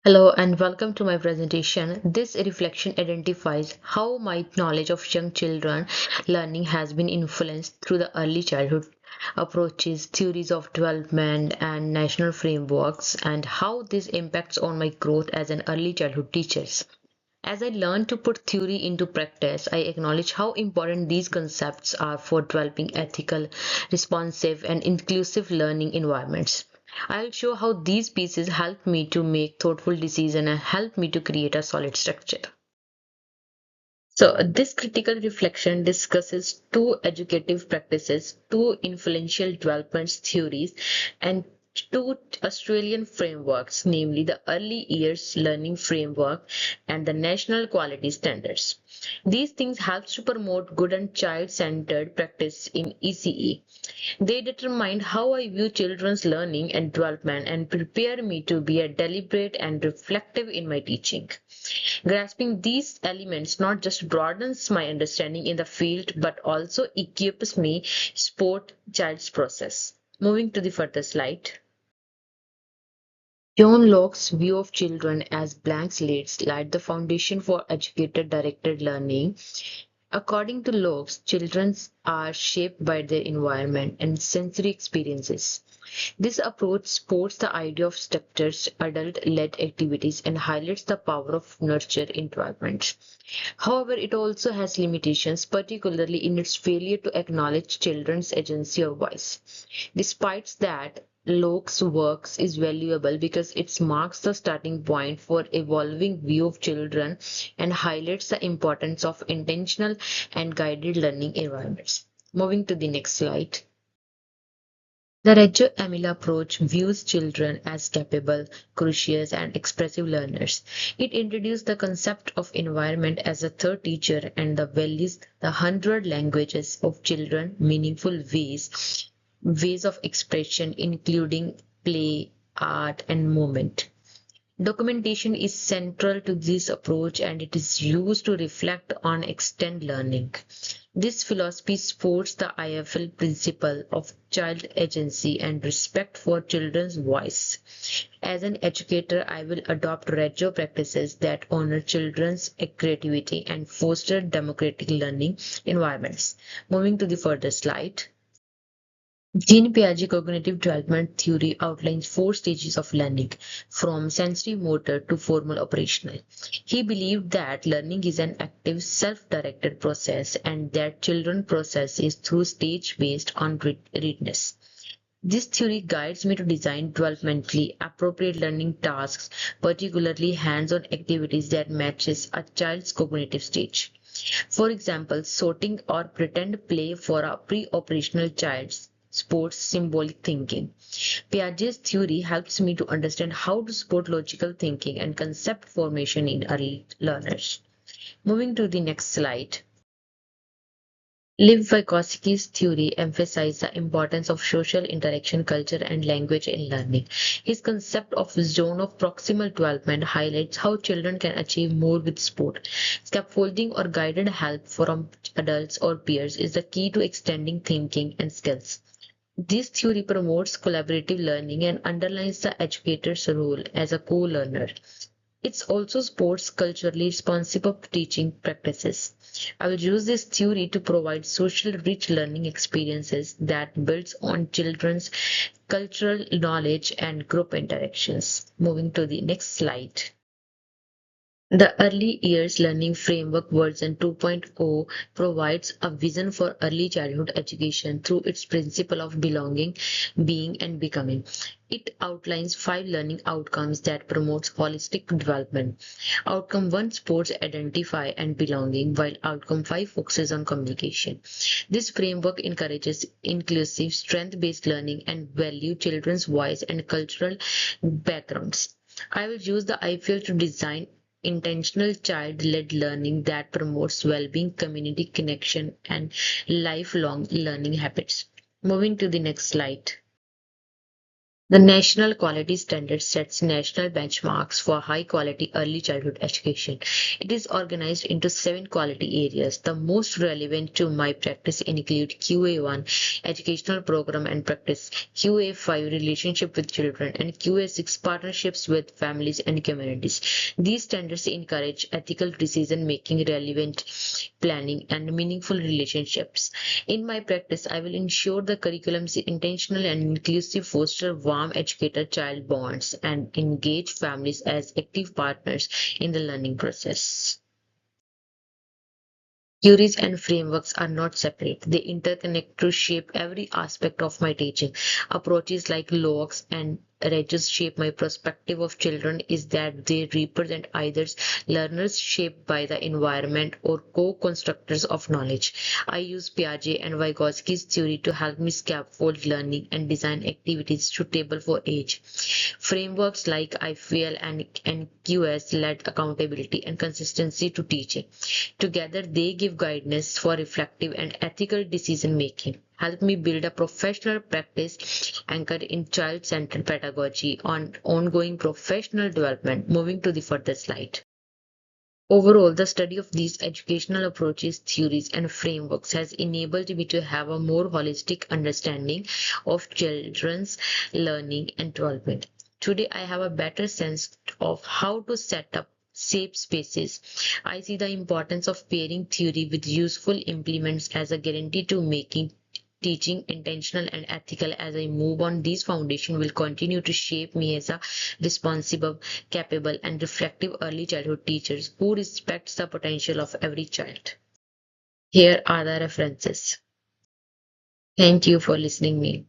Hello and welcome to my presentation. This reflection identifies how my knowledge of young children learning has been influenced through the early childhood approaches, theories of development, and national frameworks, and how this impacts on my growth as an early childhood teacher. As I learn to put theory into practice, I acknowledge how important these concepts are for developing ethical, responsive, and inclusive learning environments. I'll show how these pieces help me to make thoughtful decisions and help me to create a solid structure. So, this critical reflection discusses two educative practices, two influential development theories, and two Australian frameworks, namely the Early Years Learning Framework and the National Quality Standards. These things help to promote good and child-centered practice in ECE. They determine how I view children's learning and development and prepare me to be a deliberate and reflective in my teaching. Grasping these elements not just broadens my understanding in the field but also equips me support child's process. Moving to the further slide. John Locke's view of children as blank slates laid the foundation for educator directed learning. According to Locke, children are shaped by their environment and sensory experiences. This approach supports the idea of structured, adult-led activities and highlights the power of nurture in development. However, it also has limitations, particularly in its failure to acknowledge children's agency or voice. Despite that, Locke's works is valuable because it marks the starting point for evolving view of children and highlights the importance of intentional and guided learning environments. Moving to the next slide. The Reggio Emilia approach views children as capable, curious, and expressive learners. It introduced the concept of environment as a third teacher and the values the 100 languages of children meaningful ways of expression including play, art, and movement. Documentation is central to this approach and it is used to reflect on extend learning. This philosophy supports the IFL principle of child agency and respect for children's voice. As an educator, I will adopt Reggio practices that honor children's creativity and foster democratic learning environments. Moving to the further slide. Jean Piaget cognitive development theory outlines four stages of learning, from sensory motor to formal operational. He believed that learning is an active, self-directed process and that children process is through stage based on readiness. This theory guides me to design developmentally appropriate learning tasks, particularly hands-on activities that matches a child's cognitive stage. For example, sorting or pretend play for a pre-operational child supports symbolic thinking. Piaget's theory helps me to understand how to support logical thinking and concept formation in early learners. Moving to the next slide. Lev Vygotsky's theory emphasized the importance of social interaction, culture, and language in learning. His concept of zone of proximal development highlights how children can achieve more with sport. Scaffolding or guided help from adults or peers is the key to extending thinking and skills. This theory promotes collaborative learning and underlines the educator's role as a co-learner. It also supports culturally responsible teaching practices. I will use this theory to provide social rich learning experiences that builds on children's cultural knowledge and group interactions. Moving to the next slide. The Early Years Learning Framework version 2.0 provides a vision for early childhood education through its principle of belonging, being, and becoming. It outlines five learning outcomes that promotes holistic development. Outcome 1 supports identify and belonging, while outcome 5 focuses on communication. This framework encourages inclusive, strength-based learning and value children's voice and cultural backgrounds. I will use the IFL to design intentional child-led learning that promotes well-being, community connection, and lifelong learning habits. Moving to the next slide. The National Quality Standard sets national benchmarks for high quality early childhood education. It is organized into 7 quality areas. The most relevant to my practice include QA1, educational program and practice, QA5, relationship with children, and QA6, partnerships with families and communities. These standards encourage ethical decision making, relevant planning, and meaningful relationships. In my practice, I will ensure the curriculum is intentional and inclusive, foster warm educator-child bonds, and engage families as active partners in the learning process. Theories and frameworks are not separate. They interconnect to shape every aspect of my teaching. Approaches like logs and Regis shape my perspective of children is that they represent either learners shaped by the environment or co-constructors of knowledge. I use Piaget and Vygotsky's theory to help me scaffold learning and design activities suitable for age. Frameworks like IFL and NQS led accountability and consistency to teaching. Together, they give guidance for reflective and ethical decision making. Help me build a professional practice anchored in child-centered pedagogy on ongoing professional development. Moving to the further slide. Overall, the study of these educational approaches, theories, and frameworks has enabled me to have a more holistic understanding of children's learning and development. Today, I have a better sense of how to set up safe spaces. I see the importance of pairing theory with useful implements as a guarantee to making teaching intentional and ethical. As I move on, these foundation will continue to shape me as a responsible, capable, and reflective early childhood teachers who respects the potential of every child. Here are the references. Thank you for listening me.